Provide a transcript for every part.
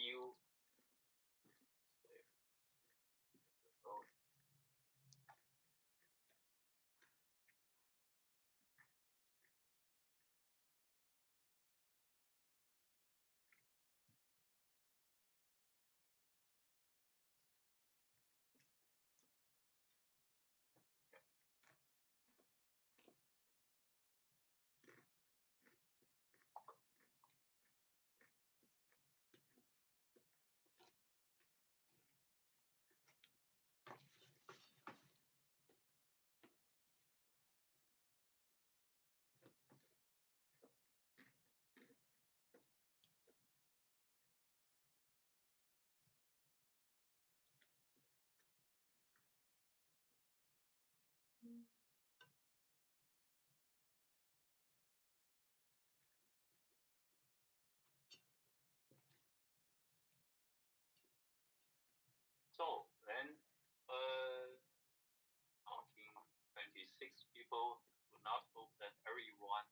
new So then, counting 26 people, do not hope that everyone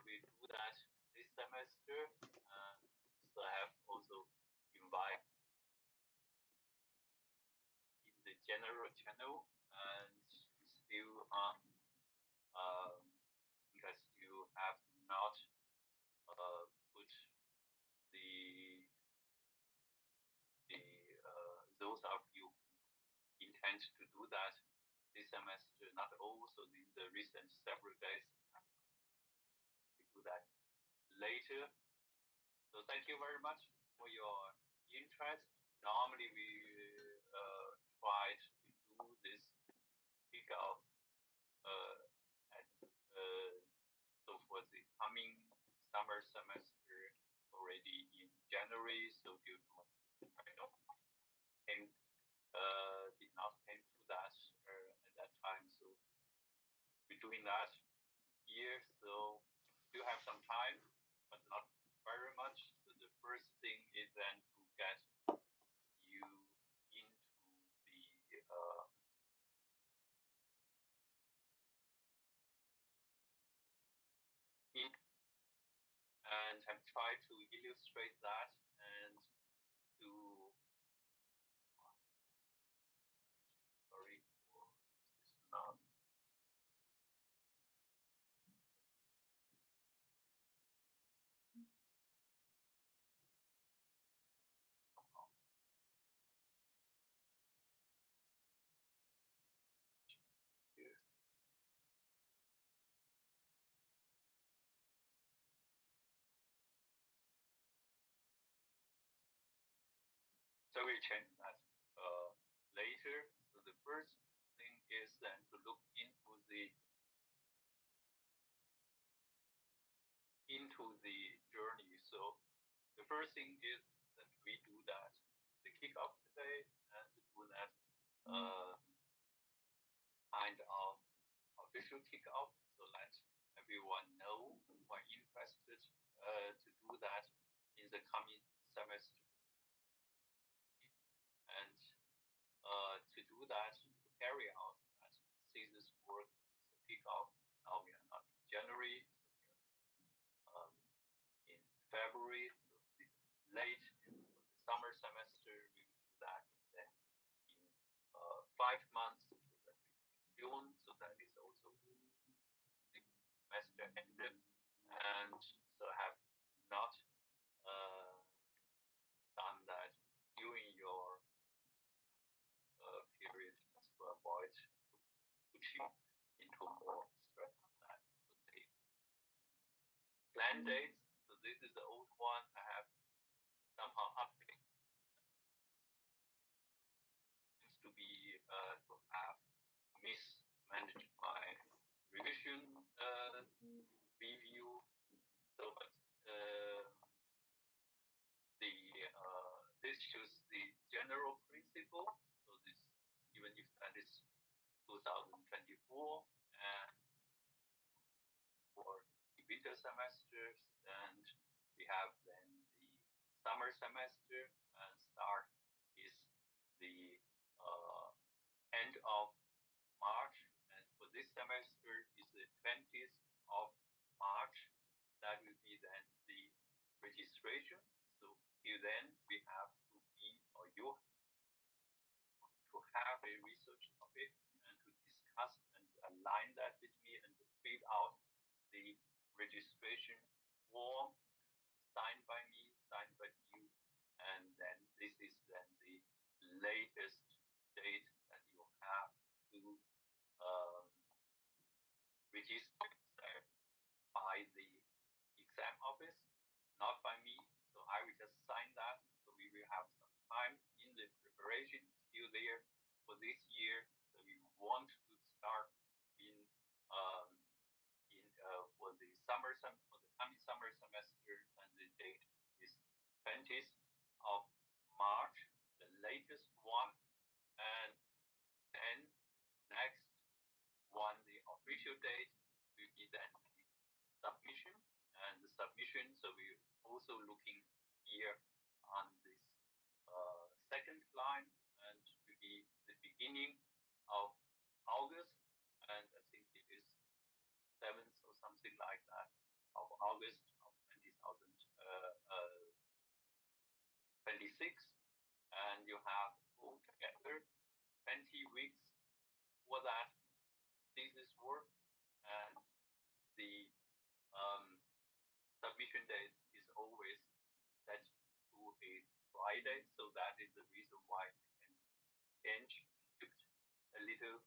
will do that this semester. So I have also invite in the general channel, and still think I still have not put the those of you intend to do that this semester, not also in the recent several days. We do that later. So thank you very much for your interest. Normally we try to do this kickoff so for the coming summer semester already in January. So due to did not came to that at that time. So we're doing that here. So you have some time, but not very much. So the first thing is then to get you into the and have tried to illustrate that and to sorry for this not. So we'll change that later. So the first thing is then to look into the journey. So the first thing is that we do that the kickoff today and to do that kind of official kickoff, so let everyone know who are interested to do that in the coming semester. And to do that, to carry out that thesis work, so kickoff. Now we are not in January, so in February, so late in the summer semester, we will do that. Then in 5 months, so that will be June, so that is also the semester ended, and so have not done that during your period just to avoid pushing into more stress on that. So the plan dates, so this is the old one I have somehow updated. Seems to be to have mismanaged my revision review. So but this shows the general principle. So this, even if that is 2024 and for the winter semesters, and we have then the summer semester, and start is the end of March, and for this semester is the 20th of March. That will be then the registration. So till then we have to be or you to have a research topic and to discuss and align that with me and to fill out the registration form signed by me, signed by you, and then this is then the latest date that you have to um, register by the exam office, not by me. So I will just sign that. So we will have some time in the preparation still there for this year. So you want to start in um, for the for the coming summer semester, and the date is 20th of March, the latest one, and then next one, the official date will be then the submission, and the submission. So we're also looking here on this second line, and will be the beginning of August, and I think it is 7th or something like that of August of 2026, and you have altogether 20 weeks for that thesis work, and the um, submission date is always set to a Friday, so that is the reason why we can change, shift a little,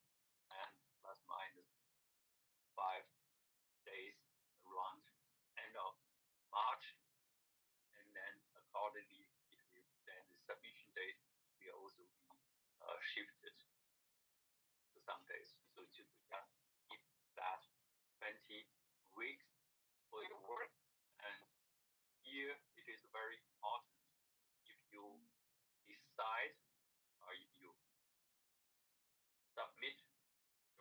and plus minus 5 days around end of March, and then accordingly, it will then the submission date will also be shifted to some days. So to just keep that 20 weeks for your work, and here it is very important if you decide or if you submit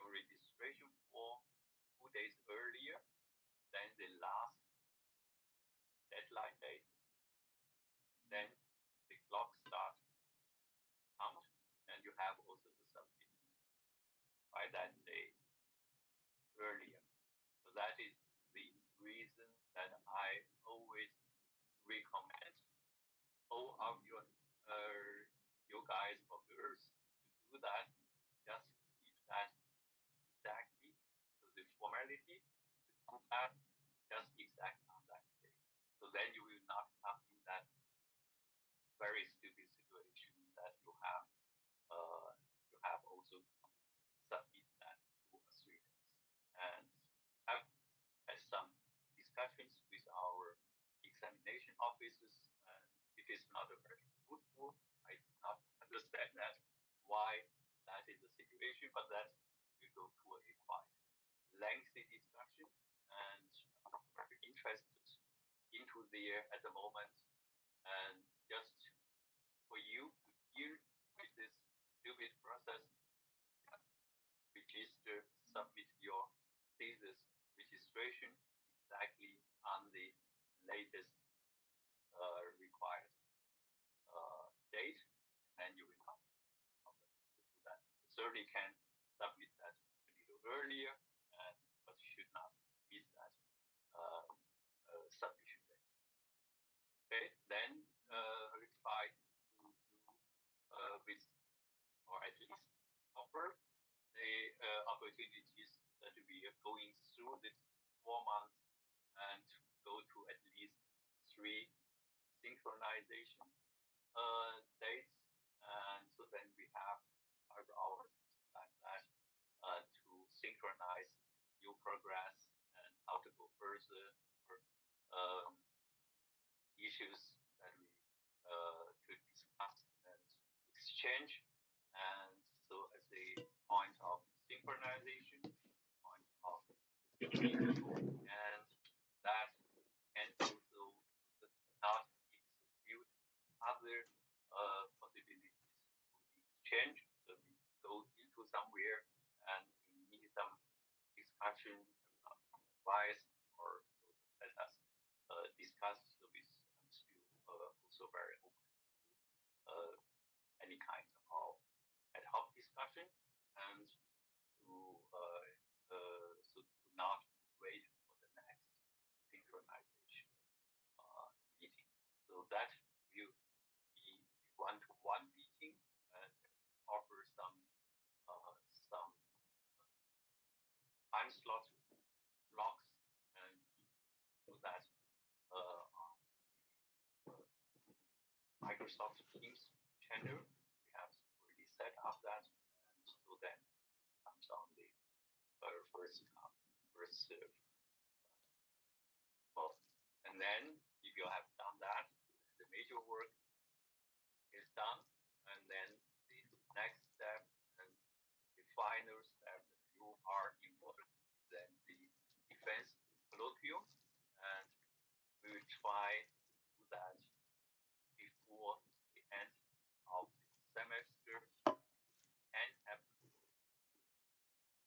your registration form 2 days earlier than the last deadline date, then the clock starts count, and you have also to submit by that day earlier. So that is the reason that I always recommend all of you guys or girls to do that. Just keep that exactly. So the formality to do that just exactly on that day. So then you will not come in that very stupid situation that you have also submit that 2 or 3 days. And I've had some discussions with our examination officers, and it is not a very fruitful. I do not understand that why that is the situation, but that we go to a quite lengthy discussion, and I'm very interested into there at the moment, and just for you to deal with this stupid process, just register, submit your thesis registration exactly on the latest required date, and you will not have to do that. You certainly can submit that a little earlier, and but should not miss that submission date. Okay, then try to do with or at least offer the opportunities that we are going through this 4 months and to go to at least 3 synchronization dates, and so then we have 5 hours like that to synchronize your progress and how to go further for um, issues that we could discuss and exchange. And so as a point of synchronization, point of and that can also not exclude other possibilities to exchange. So we go into somewhere and we need some discussion, advice, or so let us discuss. So I'm still also very open to any kind of ad hoc discussion, and to so to not wait for the next synchronization meeting. So that will time slot blocks, and so that Microsoft Teams channel we have already set up that, and so then comes on the first come first serve mode. And then if you have done that, the major work is done, and then the next step and the final step that you are involved is then the defense colloquium, and we will try to do that before the end of the semester and after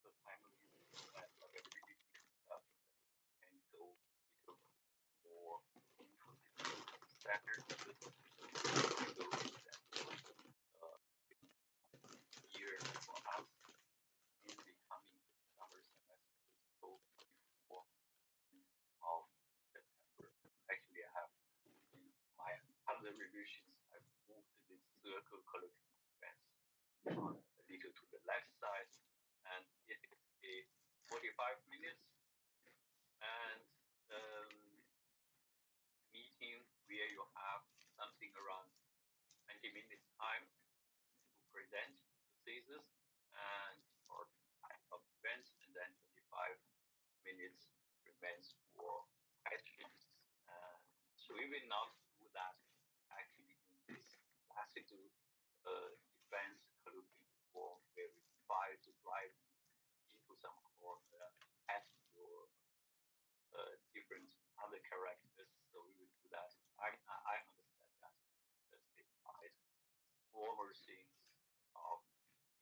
the time limit and availability stuff and go into more into the standard so that year for us in the coming summer semester so before of September. Actually, I have in my other revisions, I've moved this circle colloquium events a little to the left side, and it is a 45 minutes and meeting where you have something around 20 minutes time to present the thesis and or type of events, and then 25 minutes remains for questions. And so we will not do that actually in this classical defense colloquium form where we try to drive into some corner at your different other characters. So we will do that. I understand that that's the quite formal things of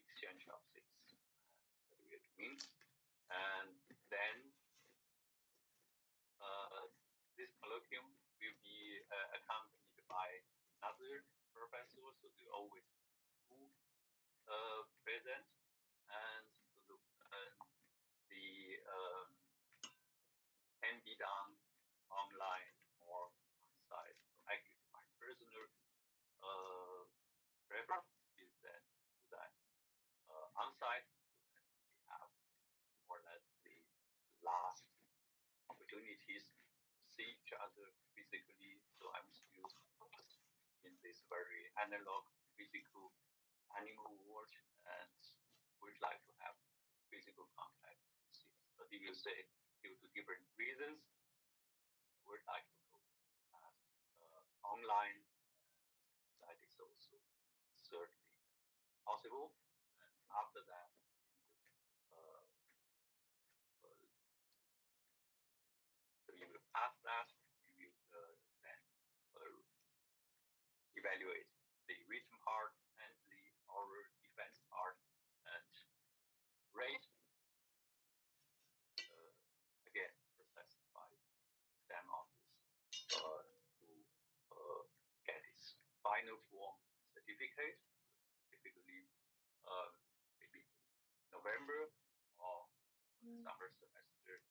exchange of things that we are doing. And then this colloquium will be accompanied by another professor, so there are always two present, and the can be done online or on-site. So actually, my personal preference is that do that on-site, so that we have more or less the last opportunities to see each other physically. So I'm still in this very analog physical animal world and would like to have physical contact with students. But if you say due to different reasons, would like to go online, that is also certainly possible. And after that, uh, we will pass that, we will then evaluate the written part and the oral defense part and rate again processed by exam office to get its final form certificate, typically maybe November or the summer semester.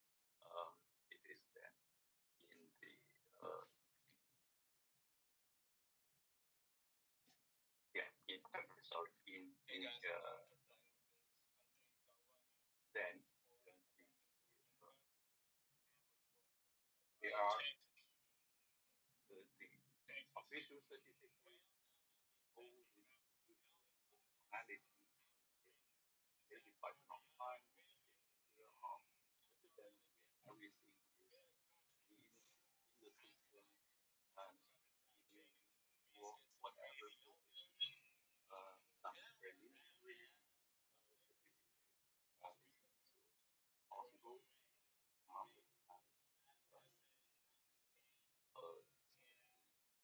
It is then in the yeah in sorry in then they are the official certificate. All these formalities maybe quite a long time. Of president, everything is in the system, and if you need for whatever purposes, some preliminary certificates that is also possible. And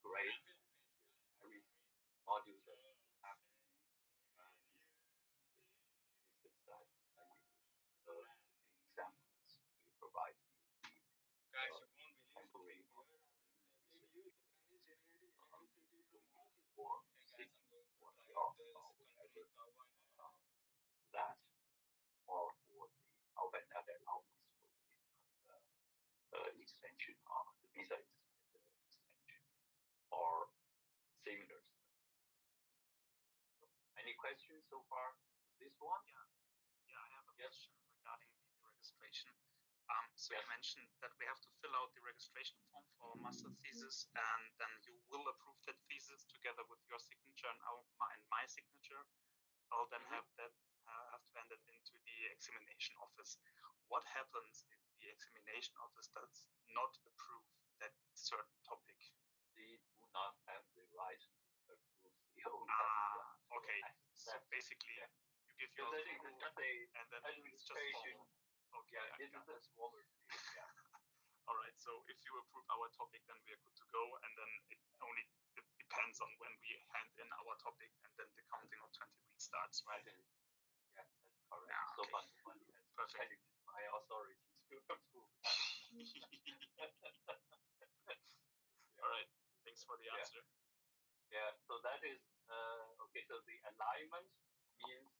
grade every module that you have to do, this exercise and the examples we provide you the temporary or preliminary for seeking for a job or whatever that or for the open other office for the extension of the visa extension or similar stuff. Any questions so far? This one? Yeah, I have a question regarding the registration. So you mentioned that we have to fill out the registration form for our master thesis, and then you will approve that thesis together with your signature and my signature. I'll then have to hand it into the examination office. What happens if the examination office does not approve that certain topic? They do not have the right to approve the own okay. So basically, you give your approval, and then it's just formal. Okay, yeah, it's just formal. Yeah. All right. So if you approve our topic, then we are good to go, and then it only depends on when we hand in our topic, and then the counting of 20 weeks starts, right? Yeah, that's correct. Yeah, okay. So far, perfect. My authority to approve. All right. Thanks for the answer. Yeah. So that is okay. So the alignment means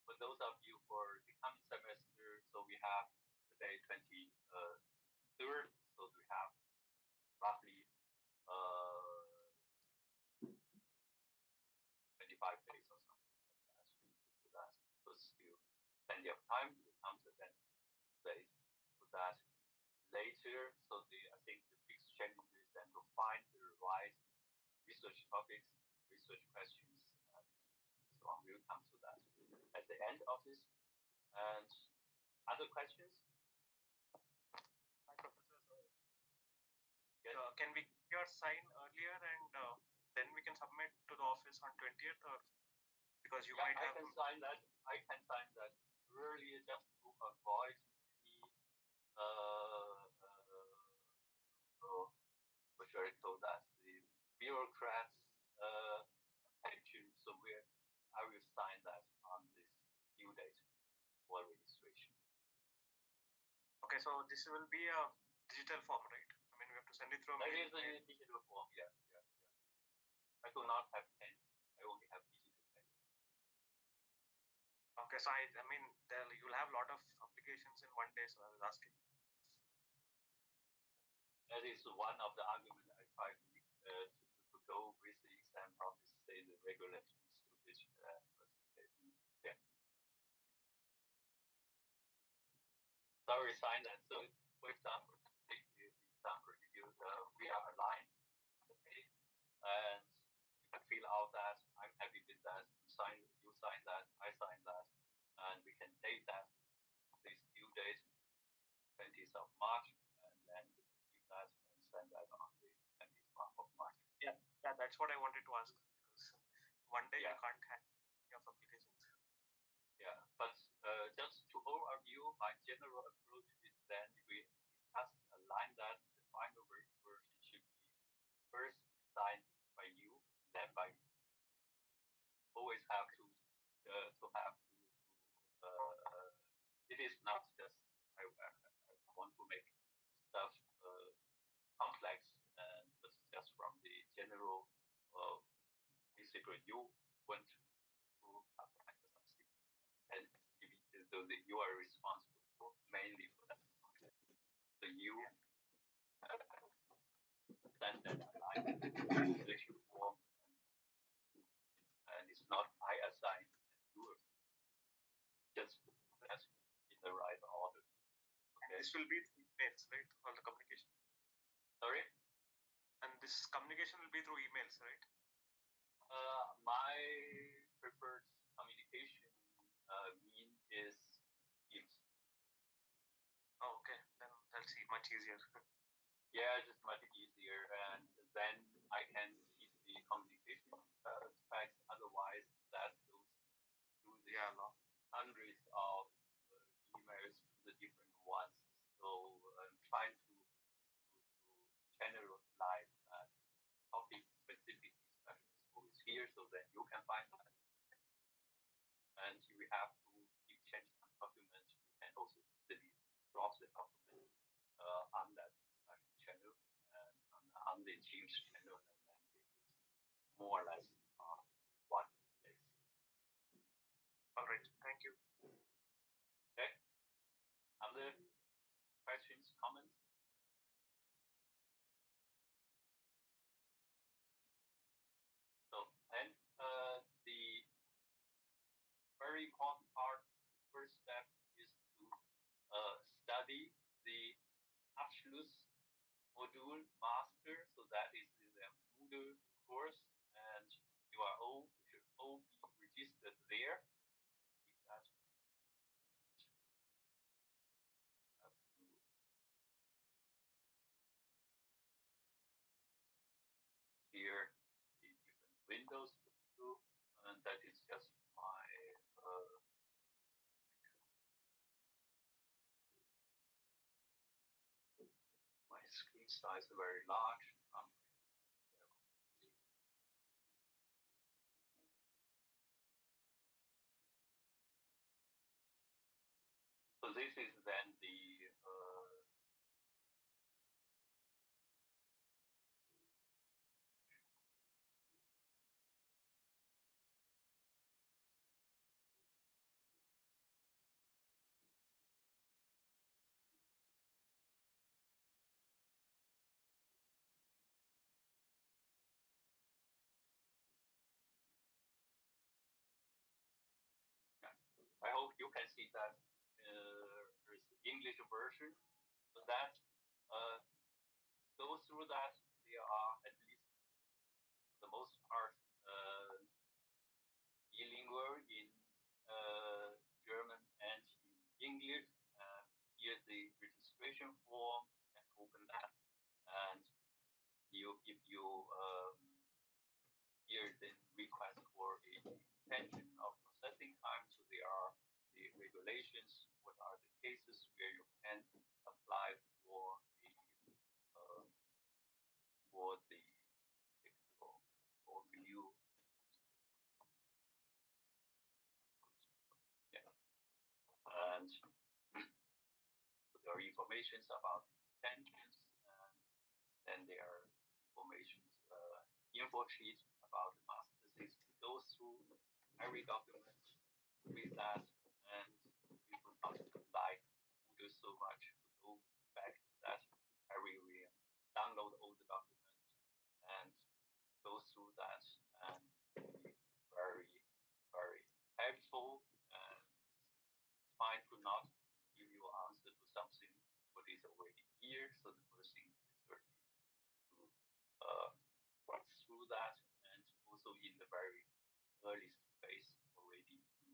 for those of you for the coming semester, so we have today 23rd, so we have roughly 25 days or something like that to do that. So still plenty of time to come to that days so that later. So I think the big challenge is then to find the right research topics, research questions, and so on. We'll come to that at the end of this. And other questions? Hi, Professor. Yes. Can we get your sign earlier, and then we can submit to the office on 20th, or because you might have. I can sign that earlier just to avoid what should I call that? The bureaucrats action. So I will sign that on this due date for registration. Okay, so this will be a digital form, right? I mean, we have to send it through. That is a digital form. Yeah. I do not have pen. I only have digital pen. Okay, so I mean, you'll have a lot of applications in one day, so I was asking. That is one of the arguments I try to go with the exam process. Say the regulation is stupid. Yeah. Sorry, sign that. So, for example, take the example. If we are aligned, okay, and you can fill out that. I'm happy with that. You sign that. I sign that, and we can date that. This due date, 20th of March, and then we can keep that and send that on the 20th of March. Yeah, that's what I wanted to ask, because one day you can't have enough applications. Yeah, but just to overview, my general approach is then we discuss, align that the final version should be first signed by you, then by me. Always have to have to. It is not just I want to make stuff complex, but just from the general basically you want to apply something, and you are responsible for mainly for that. So you send that registration form, and it's not I assign you just that's in the right order. Okay. This will be through emails, right? All the communication. Sorry? And this communication will be through emails, right? My preferred communication mean is Teams. Oh, okay. Then I'll see. Much easier. Yeah, just much easier, and then I can keep the communication tracks. Otherwise, that goes through the hundreds of emails to the different ones. So I'm trying to generalize that topic specific discussion is always here, so that you can find that. And if we have to keep changing the document, we can also drop the document on that discussion channel and on the Teams channel, and then it's more or less one place. All right, thank you. Okay. Other questions, comments? So then the very important part, the first step is study the absolute module master, so that is the Moodle course, and you should all be registered there. Here the different windows to do, and that is just my screen size very large. So this is then the I hope you can see that there's English version. So that go through that, there are at least for the most part bilingual in German and in English. Here's the registration form, and open that. And if you here the request for a extension of processing time, so there are the regulations, what are the cases where you can apply for the for the for review. Yeah. And there are informations about extensions, and then there are informations info sheet about the master thesis. Go through every document with that, and you will not like Moodle so much to go back to that everywhere. Download all the documents and go through that, and be very, very helpful. And it's fine to not give you an answer to something what is already here. So the first thing is certainly to work through that, and also in the very earliest phase already to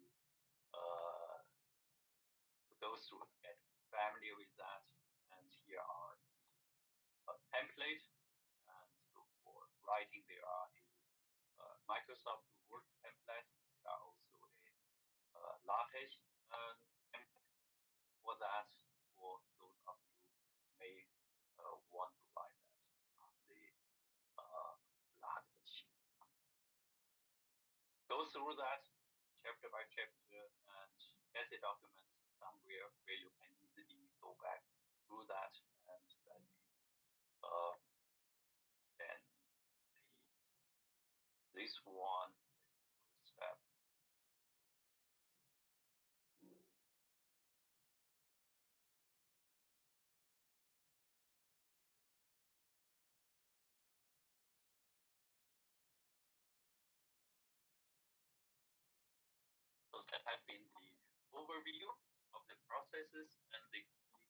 go through, get familiar with that. And here are the template. And so for writing, there are a Microsoft Word template. There are also a LaTeX template for that. For those of you who may want to write that on the LaTeX. Go through that chapter by chapter and get the document somewhere where you can easily go back through that, and then this one step. So that has been the overview of the processes and the key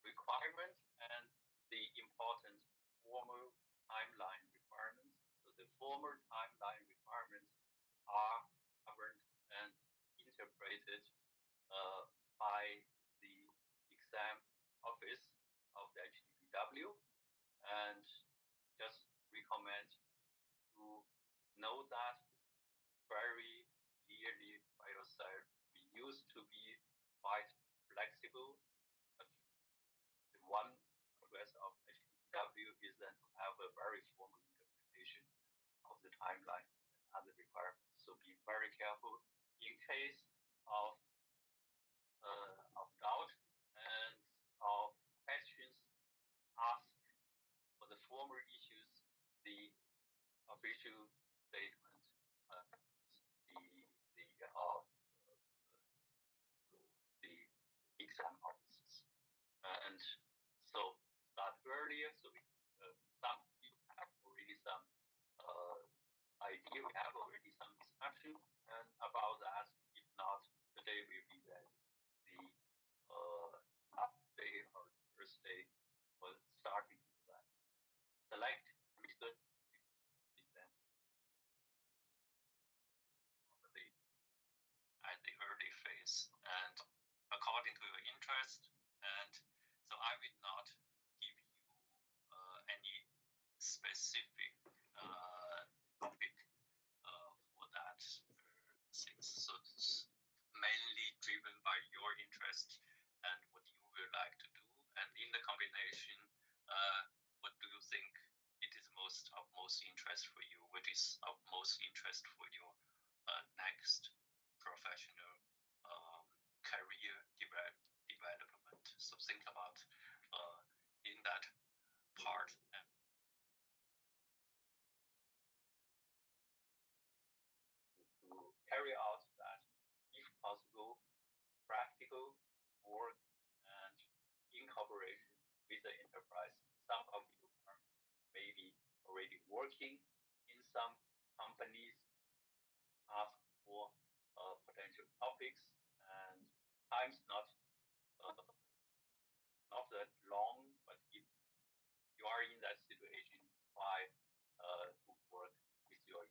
requirements and the important formal timeline requirements. So the formal timeline requirements are governed and interpreted by the exam office of the HTTW, and just recommend to know that very clearly by yourself. We used to be quite flexible, but the one request of HTTW is then to have a very formal interpretation of the timeline and other requirements. So be very careful in case of doubt and of questions asked for the formal issues. The official statement, the exam offices. And so start earlier. So some people have already some idea. We have already some discussion and about that. If not, today will be the according to your interest. And so I will not give you any specific topic for that things. So it's mainly driven by your interest and what you would like to do. And in the combination, what do you think it is of most interest for you? What is of most interest for your next professional career development? So think about in that part. And to carry out that, if possible, practical work and in cooperation with the enterprise. Some of you are maybe already working in some companies, ask for potential topics, and time's not that long, but if you are in that situation, try to work with your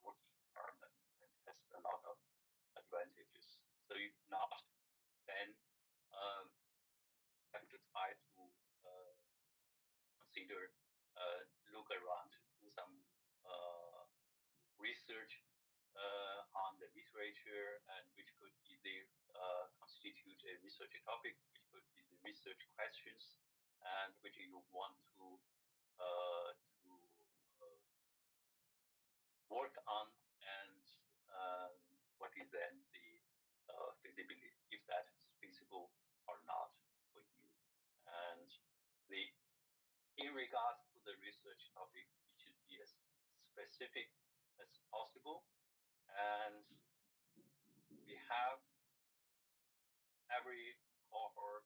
working environment, and has a lot of advantages. So if not, then have to try to consider look around, do some research on the literature, and which could either constitute a research topic, which could be the research questions, and which you want to work on, and what is then the feasibility, if that is feasible or not for you. And the in regards to the research topic, it should be as specific as possible. And we have every cohort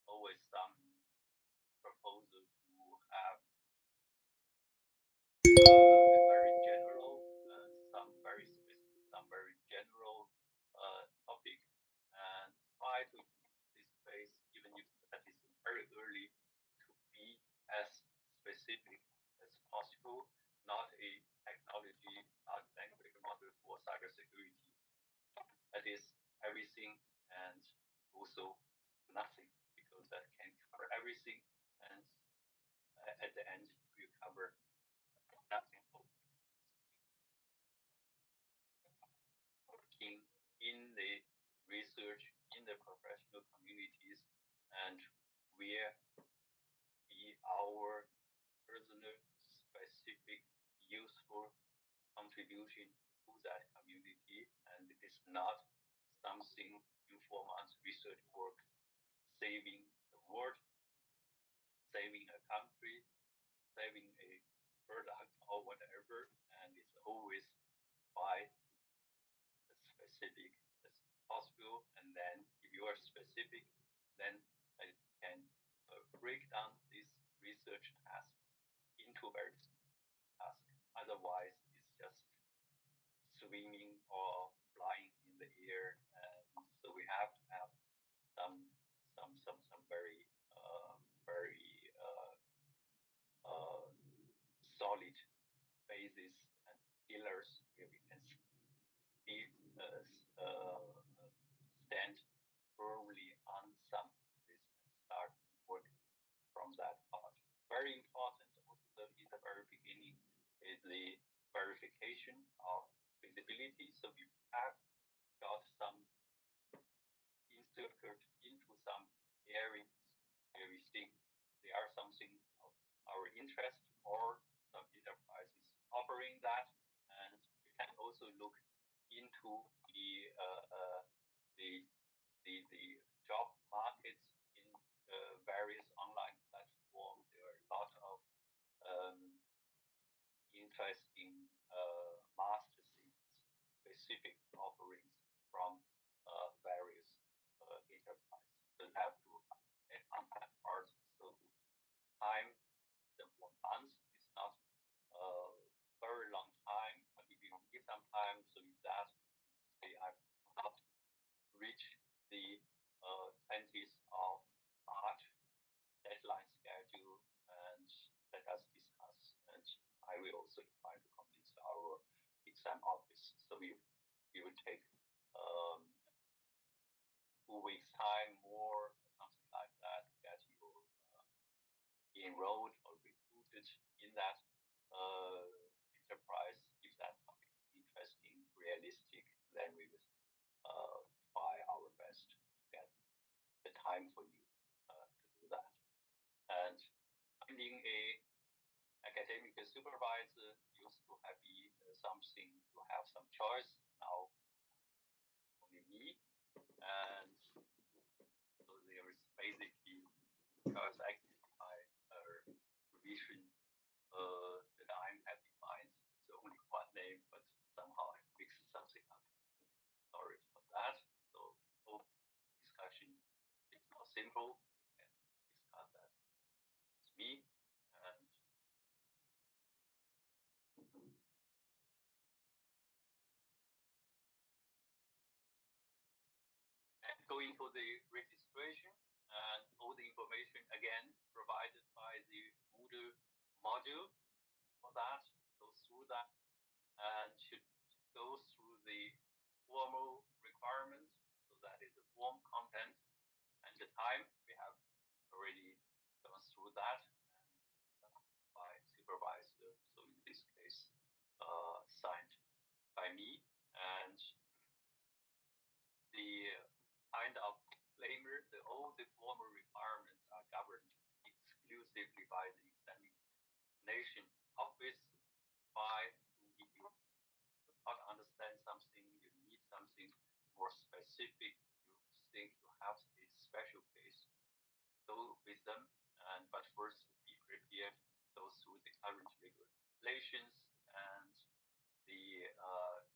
always some proposal to have a very general, some very specific, some very general topic, and try to this phase, even if that is very early, to be as specific as possible, not a technology, not language model for cybersecurity. That is everything and also nothing, because that can cover everything, and at the end you cover nothing. Working in the research, in the professional communities, and where be our personal, specific, useful contribution to that community, and it is not something in 4 months research work saving the world, saving a country, saving a product or whatever, and it's always by as specific as possible. And then if you are specific, then I can break down this research task into various tasks. Otherwise, it's just swimming or flying in the air. And so we have to have some very very solid basis and pillars where we can see, stand firmly on some of this and start work from that part. Very important also in the very beginning is the verification of feasibility. So we have got some inserted into some areas where we think they are something of our interest, or some enterprises offering that. And we can also look into the the job markets in various online platforms. There are a lot of interesting master specific offerings from various enterprises. So you have to on that part. So time, the 1 month is not a very long time, but if you give some time, so if that say I've not reached the 20th of March deadline schedule, and let us discuss. And I will also try to convince our exam office. So we will take who weeks' time, more something like that, get you enrolled or recruited in that enterprise. If that's something interesting, realistic, then we will try our best to get the time for you to do that. And finding a academic supervisor used to have be something to have some choice. Now only me, and so there is basically because actually my revision that I'm have in mind. It's only one name, but somehow I mixed something up. Sorry for that. So hope discussion is not simple. And discuss that. It's me and going to the registration and all the information again provided by the Moodle module for that. Go through that and should go through the formal requirements. So that is the form content and the time. We have already gone through that and by supervisor. So in this case, signed by me, and the kind of disclaimer, all the formal requirements are governed exclusively by the examination office. By if you not understand something, you need something more specific, you think you have a special case, go with them. And but first, be prepared. Go through the current regulations and the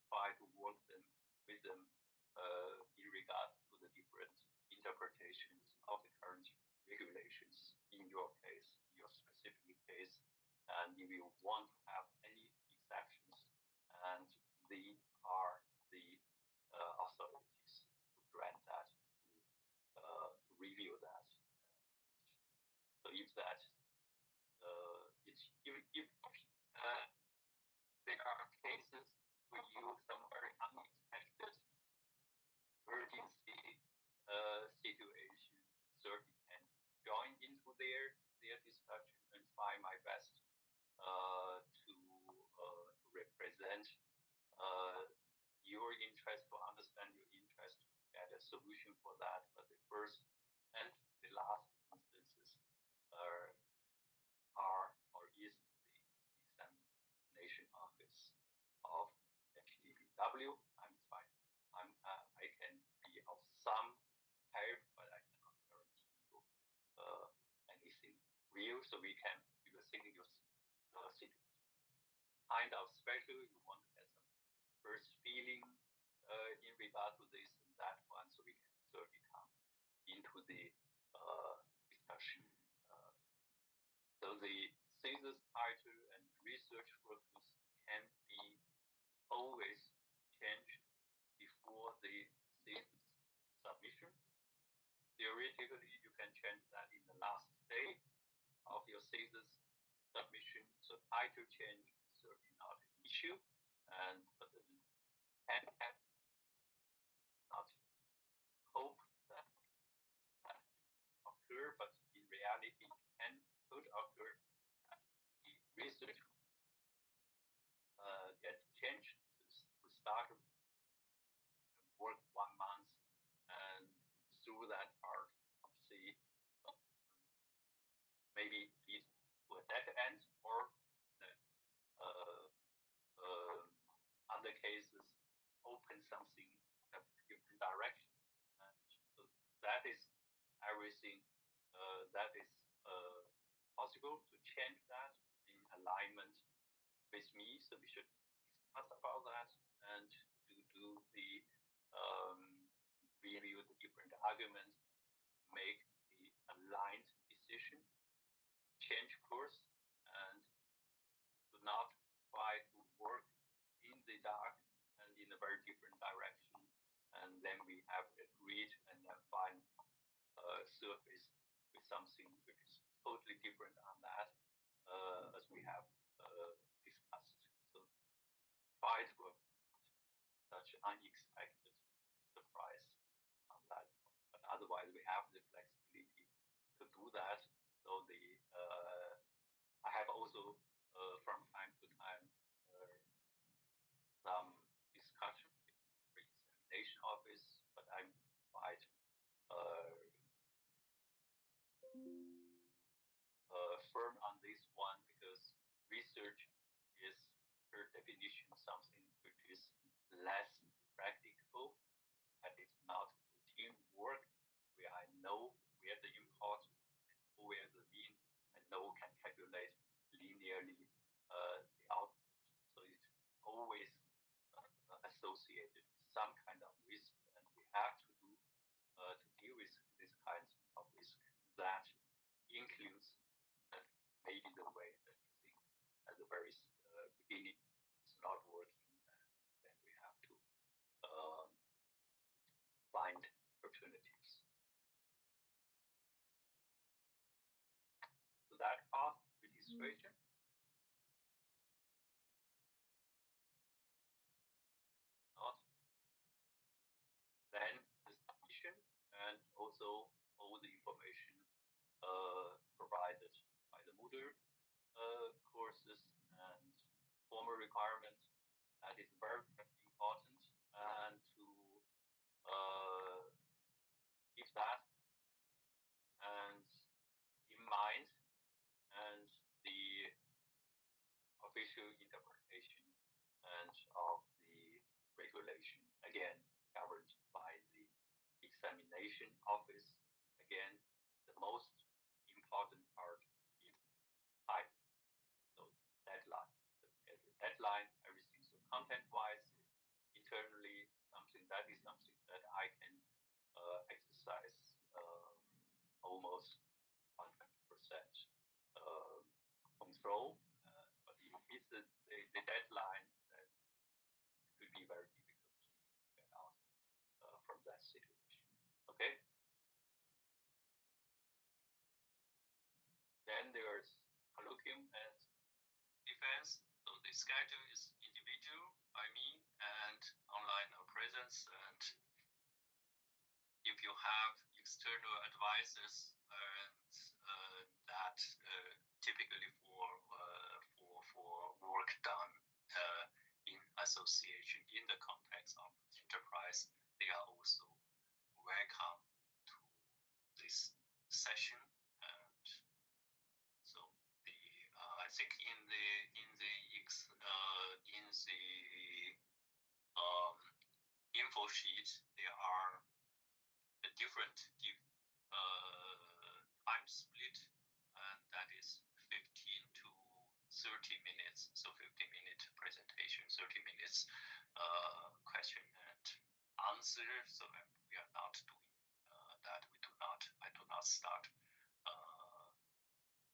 try to work them with them in regard to the different interpretations of the current regulations in your case, in your specific case. And if you want to have any exceptions, and they are the authorities to grant that, to review that. So if that if there are cases where you some very unexpected urgency situation, certainly can join into their discussion and try my best to represent your interest, to understand your interest, get a solution for that. But the first and the last instances are or is the examination office of HDBW. I'm fine. I can be of some help, but I cannot guarantee you anything real. So we can, if you think you're kind of special, you want to get some first feeling in regard to this and that one, so we can certainly come into the discussion. So the thesis title and research focus can be always changed before the thesis submission. Theoretically, you can change that in the last day of your thesis submission. So title change is certainly not an issue, and but the can not hope that that occur, but in reality can could occur. The research get changed. We start work 1 month, and through that part of the maybe lead to a dead end, or the other cases open something in a different direction. And so that is everything that is possible to change that in alignment with me. So we should discuss about that and to do the review the different arguments, make the aligned decision, change course, and do not try to work in the dark and in a very different direction. And then we have agreed and then find surface with something which is totally different on that, as we have discussed. So try to avoid such unexpected surprise on that. But that. So I have also from time to time some discussion with the examination office, but I'm quite firm on this one because research is, per definition, something which is less practical and it's not routine work where I know where the import and where the mean and know can calculate linearly the output. So it's always associated with some kind of risk, and we have to do to deal with these kinds of risk that includes maybe the way that we think at the very beginning is not working, and then we have to find alternatives. So that path pretty straight. Not then the submission and also all the information provided by the Moodle courses and formal requirements. That is very, very important, and to keep that and in mind, and the official interpretation and of the regulation, again covered by the examination office. Again, the most important part is time. So deadline. The deadline, everything. So content-wise, internally, something that I can exercise almost 100% control. But if you miss the deadline, then it could be very difficult to get out from that situation. Okay. Then there's colloquium and defense. So the schedule is individual by me and online presence. And if you have external advisors, and that typically for work done in association in the context of enterprise, they are also welcome to this session. And so I think in the info sheet there are a different time split, and that is 15 to 30 minutes. So 15-minute presentation, 30 minutes question and answer. So we are not doing that. I do not start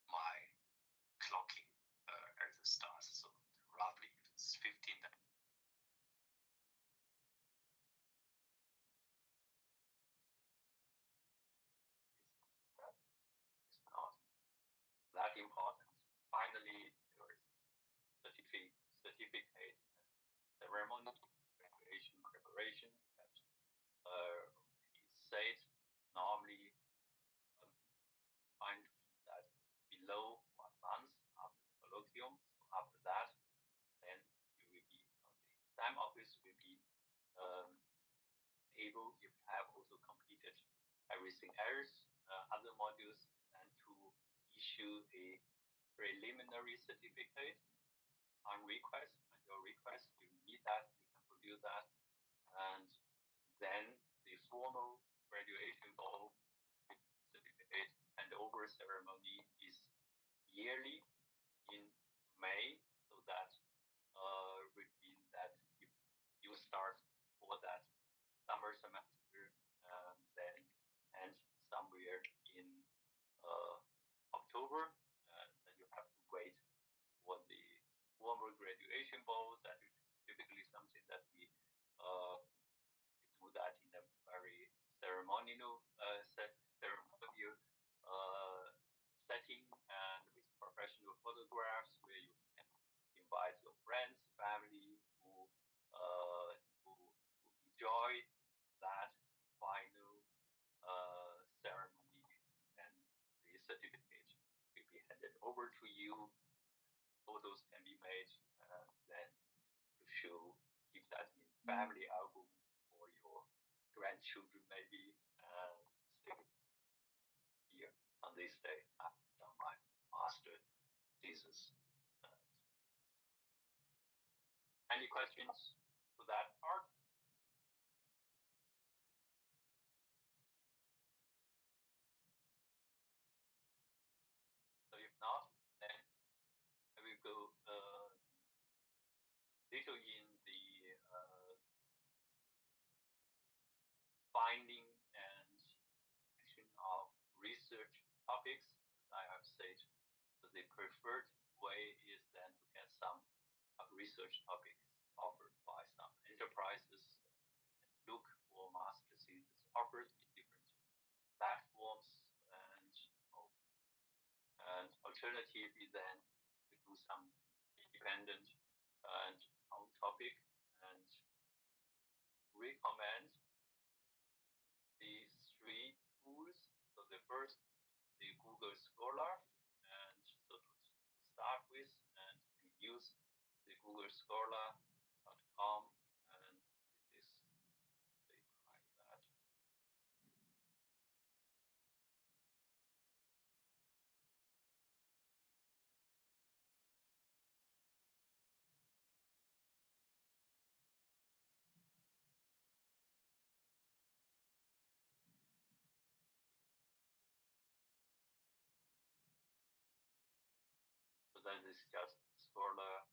my clocking at the start. So roughly it's 15. It's not that important. Finally, there is certificate ceremony, graduation preparation that is said normally trying to keep that below 1 month after the colloquium. So after that, then you will be the exam office will be able, if you have also completed everything else, other modules, and to issue a preliminary certificate on request. On your request, you need that, you can produce that, and then the formal graduation ball certificate handover ceremony is yearly in May, so that would mean that if you start for that summer semester, then end somewhere in October, then you have to wait for the formal graduation ball. That is typically something that we do that in a very ceremonial setting, and with professional photographs where you can invite your friends, family who enjoy that final ceremony and the certificate over to you. Photos can be made, then to show, keep that in family album for your grandchildren maybe, and say, here on this day I've done my master thesis. Any questions to that part? So if not, then I will go little in the finding and action of research topics. As I have said, so the preferred way is then to get some research topics offered by some enterprises and look for master thesis offered in different platforms, and alternatively then to do some independent and on topic, and recommend these three tools. So the first, the Google Scholar, and so to start with, and we use the Google Scholar.com, and this they hide that. So that is just Scholar,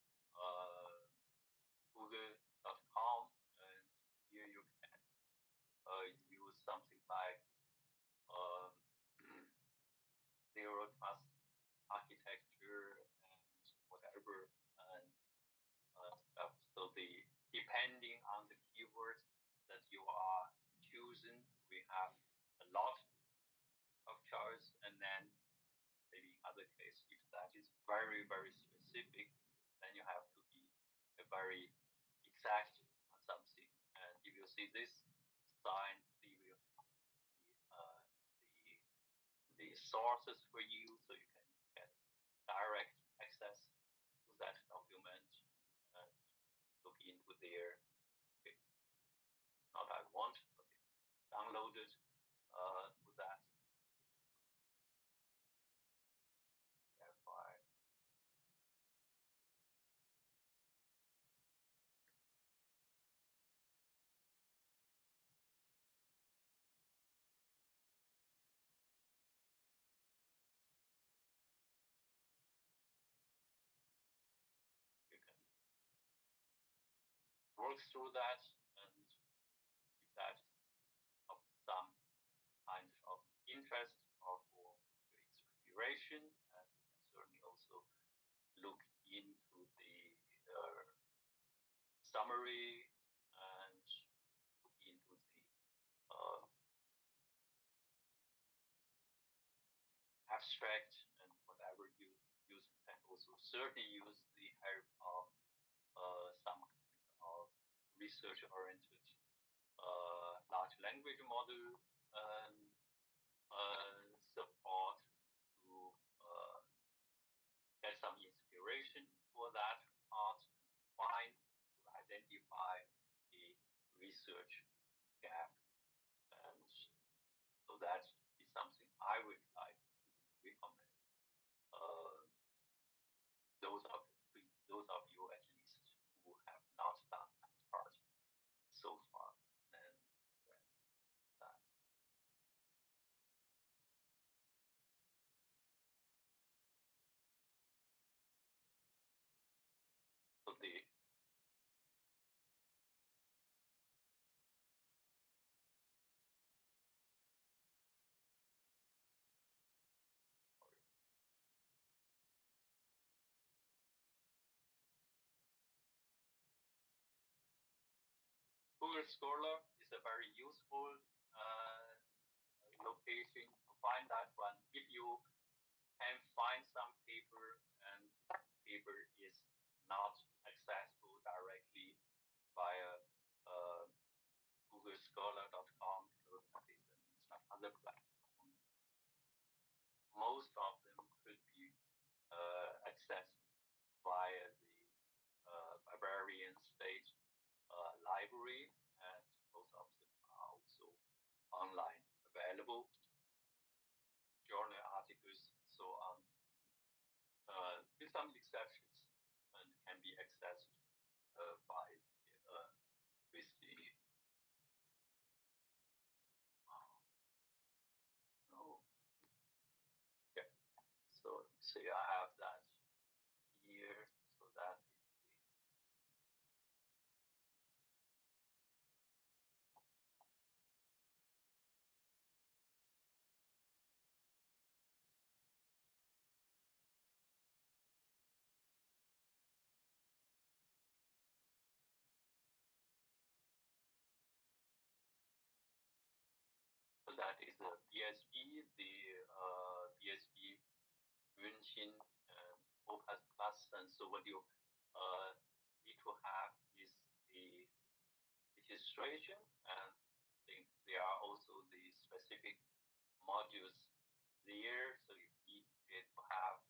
Google.com, and here you can use something like zero trust architecture and whatever, and stuff. So depending on the keywords that you are choosing, we have a lot of choice, and then maybe in other case, if that is very, very specific, then you have to be very exact on something. And if you see this sign, the sources for you, so you can get direct access to that document and look into their, okay, not I want, but downloaded to that. You can work through that, and if that is of some kind of interest or for inspiration, and you can certainly also look into the summary and look into the abstract and whatever you use. You can also certainly use the help of some kind of research-oriented large language model and support to get some inspiration for that part, find, to identify the research gap. And so that is something I would like to recommend. Those of you at least who have not done that part so far, then that. So the Google Scholar is a very useful location to find that one. If you can find some paper and that paper is not accessible directly via googlescholar.com, because that is some other platform, most of them could be some exceptions and can be accessed by with the no. Yeah. So say I have that here, so that is so that is a BSB, the BSB München and OPAS Plus. And so what you need to have is the registration, and there are also the specific modules there. So you need to have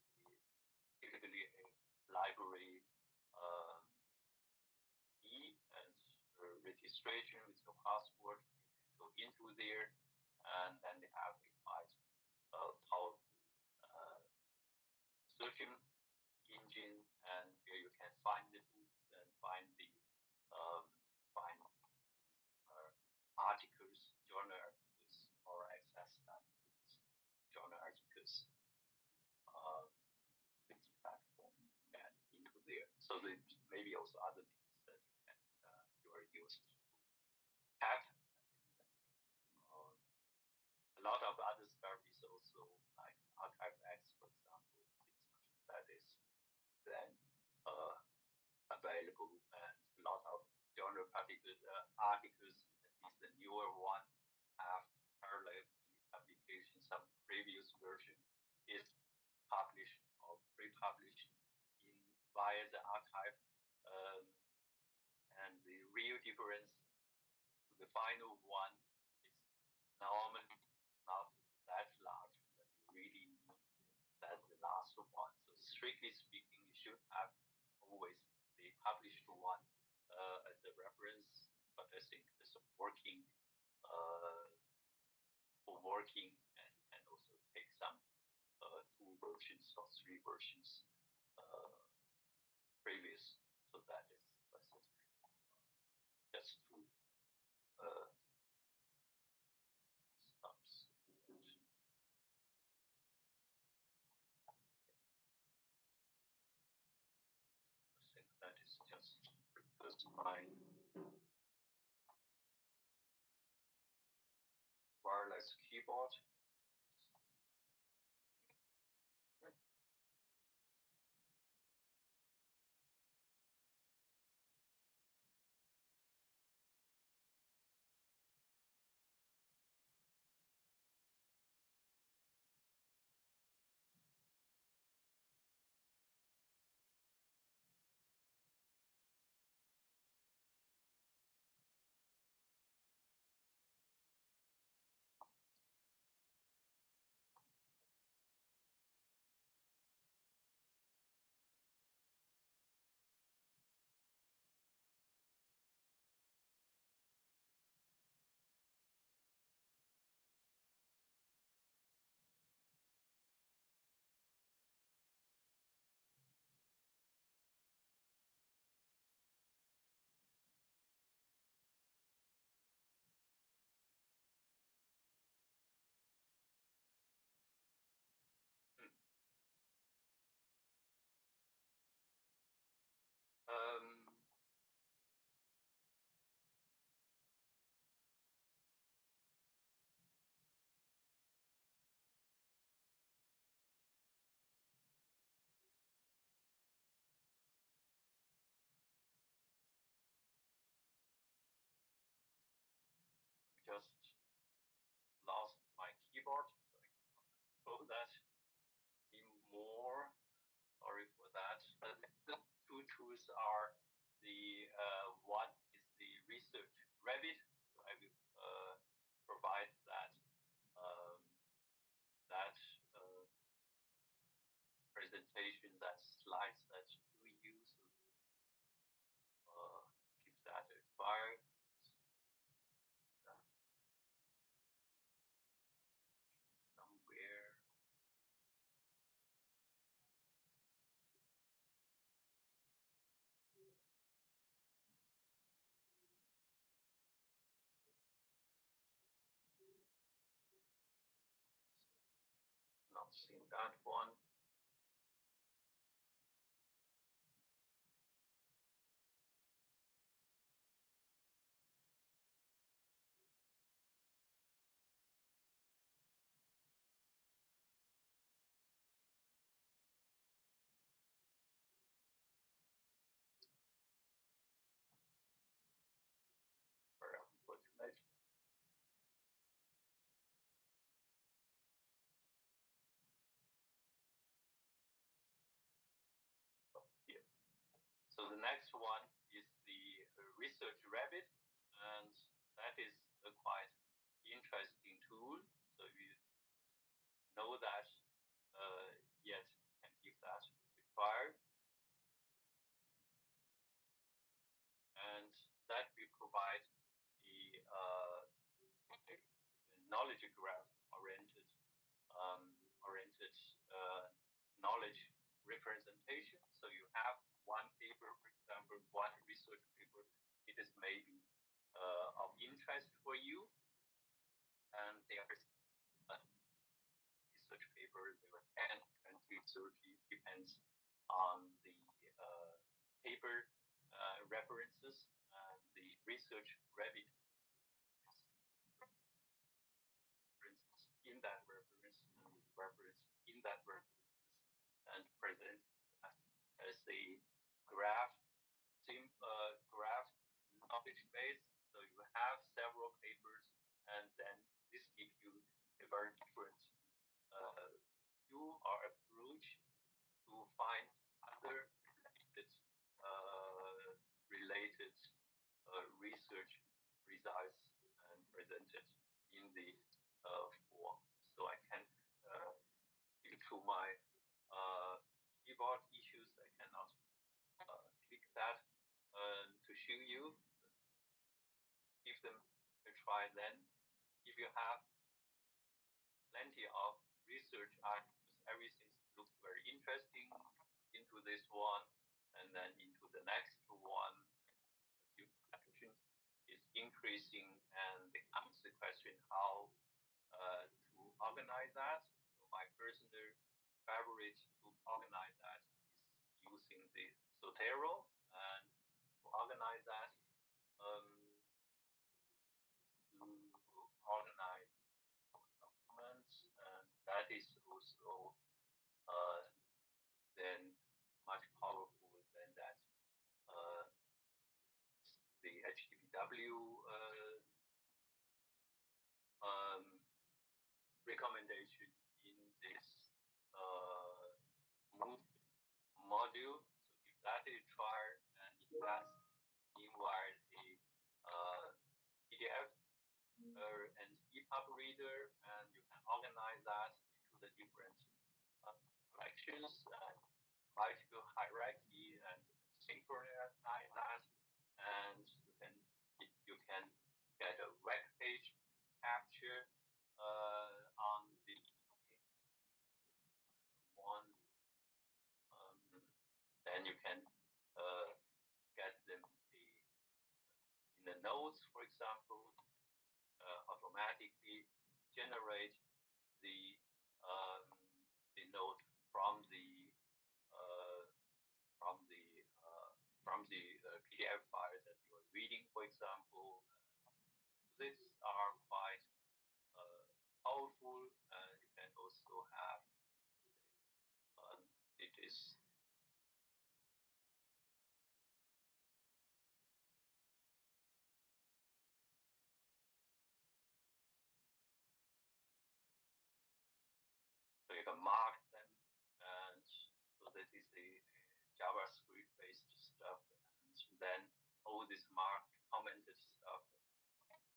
typically a library key and registration with your password. You can go into there, and then they have a quite powerful searching engine, and where you can find the books and find the um, find articles, journal articles, or access that journal articles this platform and into there. So there maybe also other things that you are used to have. A lot of other services also like ArchiveX, for example, that is then uh, available, and a lot of journal articles, at least the newer one, have parallel publication. Some previous version is published or pre-published in via the archive, um, and the real difference to the final one is normally not that large, but you really need that the last one. So strictly speaking, you should have always the published one as a reference, but I think this working for working, and you can also take some two versions or three versions previous. So that is just to stop. I think that is just because my wireless keyboard. Um, just lost my keyboard, so I close that. Be more sorry for that. The two tools are the one is the research Revit. I will provide that um, that presentation, that slides that we use. Give that a fire. That somewhere. that one. Very unfortunate. Here. So the next one is the research rabbit, and that is a quite interesting tool. So you know that yet can give that required, and that will provide the knowledge graph oriented um, oriented knowledge representation. So you have one paper, for example, one research paper. It is maybe of interest for you, and there is a research paper. There are 10, 20, 30, depends on the paper references. And the research rabbit, for instance, in that reference, and the reference in that reference, and present as a graph, graph knowledge base. So you have several papers, and then this gives you a very different view or approach to find other related research results and presented in the form. So I can due to my keyboard issues, I cannot click that to show you. Give them a try then. If you have plenty of research articles, everything looks very interesting into this one, and then into the next one, your collection is increasing, and becomes the question how to organize that. So my personal favorite to organize that is using the Zotero, and to organize that, to organize documents, and that is also then much powerful than that the HTTPW um, recommendation in this module. So give that a try, and it has meanwhile a PDF and EPUB reader, and you can organize that into the different collections and multiple hierarchy, and synchronize that, and you can get a web page capture on the one. Then you can get them in the notes, for example, automatically generate the um, the note from the uh, from the PDF file that you are reading, for example. These are quite powerful, and you can also have it is so you can mark them, and so that is the JavaScript based stuff, and then all this marked commented stuff,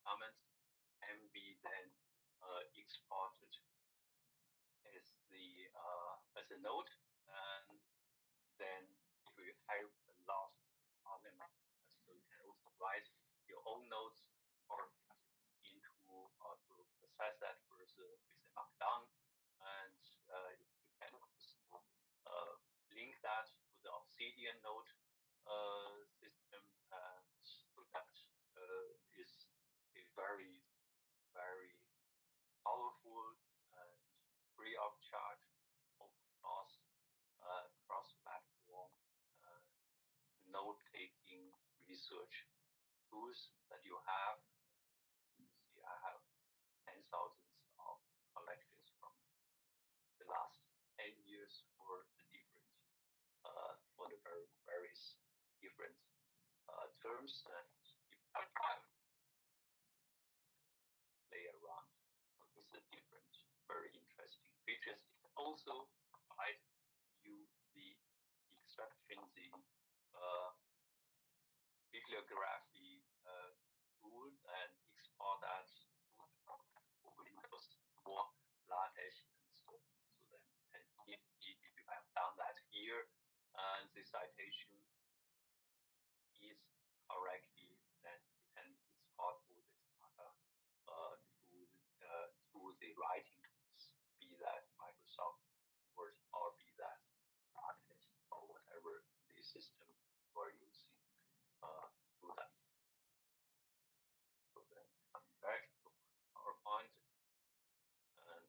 comments can be then exported as the as a note, and then it will help a lot organize. So you can also write your own notes or into to process that further with a markdown, and you can also link that to the Obsidian note system, and so that is a very very powerful and free of charge note-taking research tools that you have. You see, I have 10,000 of collections from the last 10 years for the different, for the various different terms, and if you have time, play around with the different, very interesting features. It also provide you the extraction, the bibliography tool, and export that to Windows or LaTeX, and so then if you have done that here and the citation is correctly, then you can export all this data to the writing tools, be that Microsoft Word or be that LaTeX or whatever the system you are using. Do that. So then coming back to PowerPoint, and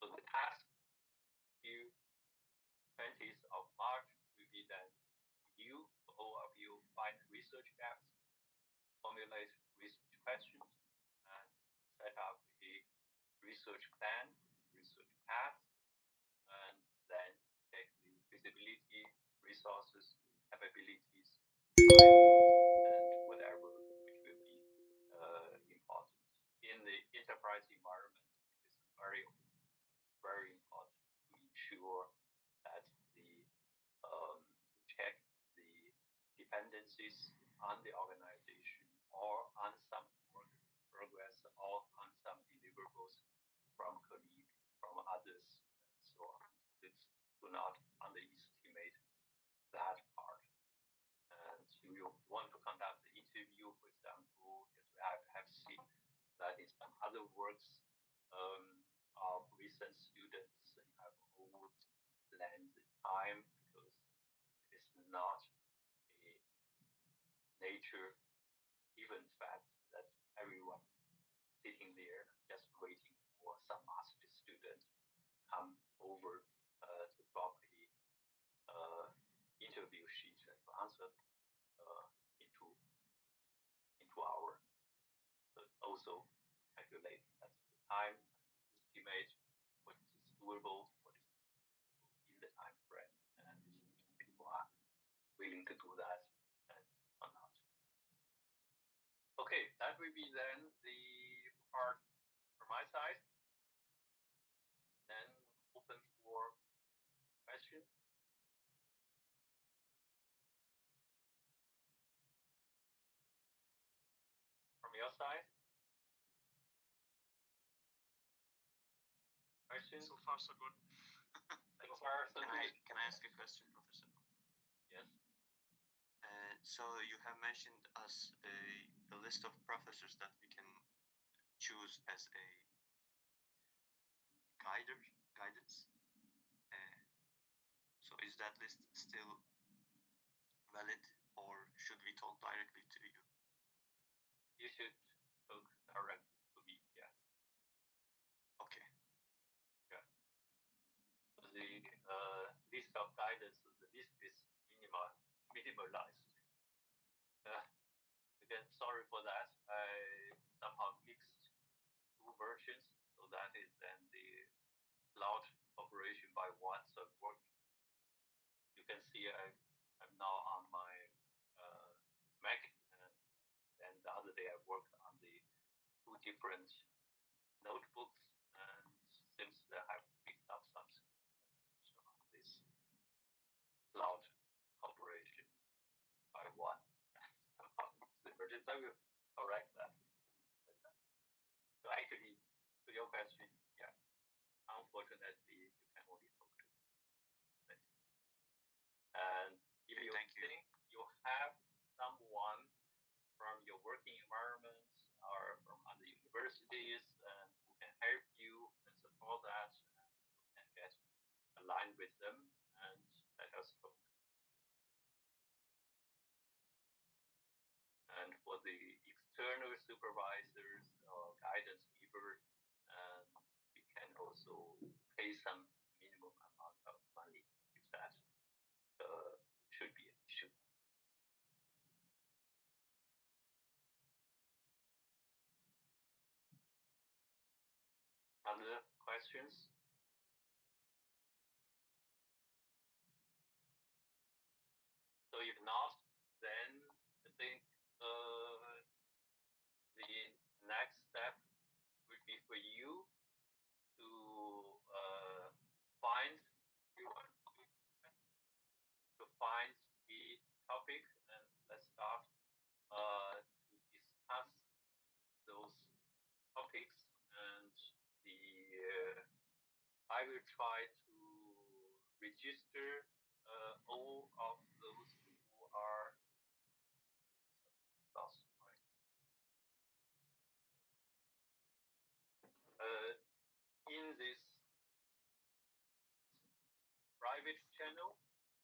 so the task here, 20th of March, will be then you, all of you, find research gaps, formulate research questions, and set up a research plan, research path, and then check the feasibility, resources, capabilities, and whatever which will be important. In the enterprise environment, it is very, very important to ensure that check the dependencies on the organization or on some work progress or on some deliverables from colleagues, from others, and so on. Do not underestimate that part. And you want to conduct the interview, for example, as we have seen that in some other works of recent students, you have all planned the time because it is not a nature event fact that everyone sitting there just waiting for some master student come over to drop a interview sheet and answer into our also calculate that's the time, estimate what is doable, what is in the time frame, and people are willing to do that and or not. Okay, that will be then the part from my side. Then open for questions. From your side? Questions? So far, so good. So far, so good. Can I ask a question, Professor? Yes. So you have mentioned us the list of professors that we can choose as a guidance. So is that list still valid, or should we talk directly to you? You should talk directly to me. Yeah. Okay. Yeah. The list of guidance, the list is minimalized. Again, sorry for that. I somehow mixed two versions, so that is then the cloud operation by one work. You can see I'm now on my Mac, and the other day I worked on the two different notebooks, and seems that I have mixed up something. So this cloud operation by one. I will correct that. So actually, to your question, yeah, unfortunately, you can only talk to me. And if you think you have someone from your working environment or from other universities and who can help you and support that, and you can get aligned with them and let us talk. And for the external supervisors or guidance giver, we can also pay some minimum amount of money if that should be an issue. other questions? So if not, then I think the next step would be for you to find the topic, and let's start to discuss those topics. And I will try to register all of those who are lost. In this private channel,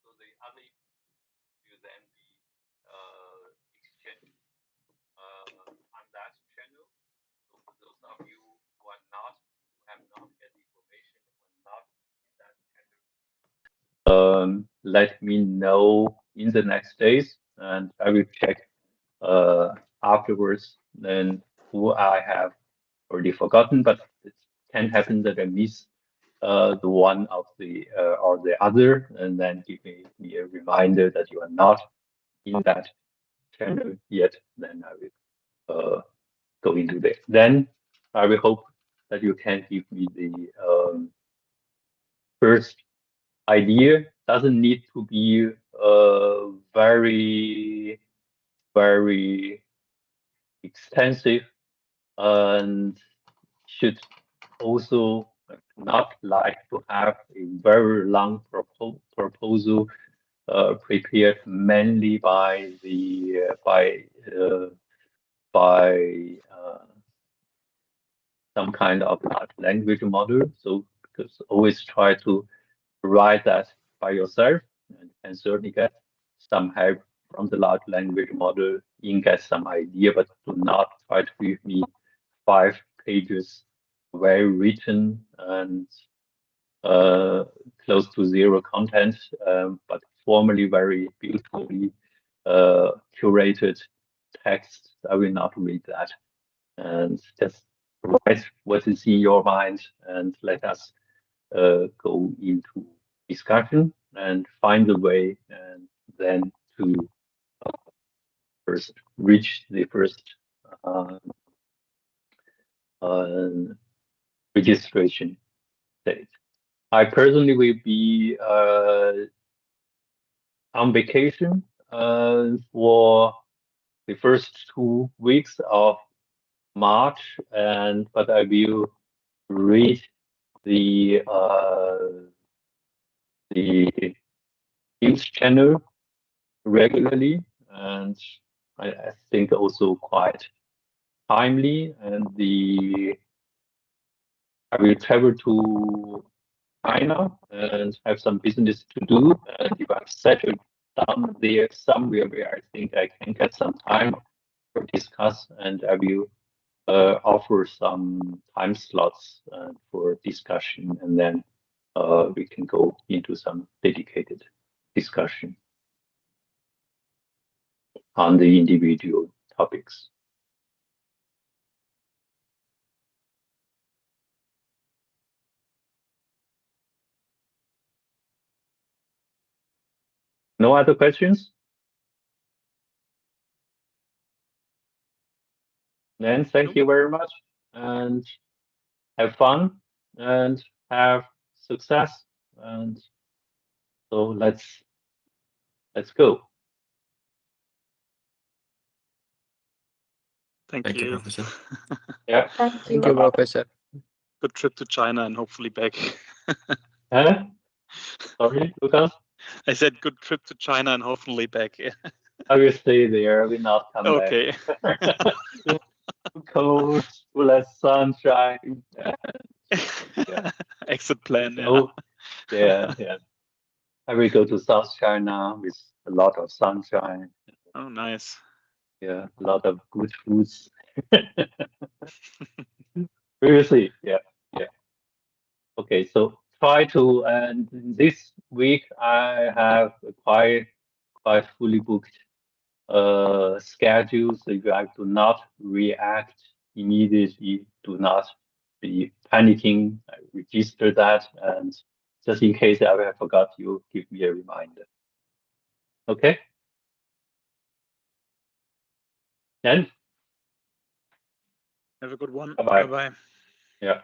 so the other will then be exchanged on that channel. So for those of you who have not get information, who are not in that channel, let me know in the next days, and I will check afterwards then who I have already forgotten, but it can happen that I miss the one of the or the other, and then give me a reminder that you are not in that channel yet. Then I will go into there. Then I will hope that you can give me the first idea. Doesn't need to be very extensive, and should also not like to have a very long proposal prepared mainly by some kind of large language model. So because always try to write that by yourself, and can certainly get some help from the large language model in get some idea, but do not try to give me 5 pages well written and close to zero content, but formally very beautifully curated text. I will not read that, and just write what is in your mind, and let us go into discussion and find a way, and then to first reach the first uh, uh, registration date. I personally will be on vacation for the first 2 weeks of March, and but I will read the the news channel regularly, and I think also quite timely. And I will travel to China and have some business to do. And if I'm settled down there somewhere where I think I can get some time to discuss, and I will offer some time slots for discussion, and then we can go into some dedicated discussion on the individual topics. No other questions? Then thank you very much, and have fun and have success. And so let's go. Thank you, Professor. Yeah. Thank Thank you, Professor. Good trip to China and hopefully back. Huh? Sorry, Lucas? I said good trip to China and hopefully back. I will stay there. I will not come Okay. back. Cold, less sunshine. Yeah. Exit plan. So, yeah. I will go to South China with a lot of sunshine. Oh, nice. Yeah, a lot of good foods. We will see. Yeah. Okay, so try to, and this week I have a quite fully booked schedule. So if I do not react immediately, do not be panicking. I register that, and just in case I have forgot, you give me a reminder. Okay? Then Have a good one. bye-bye. Bye-bye. Yeah.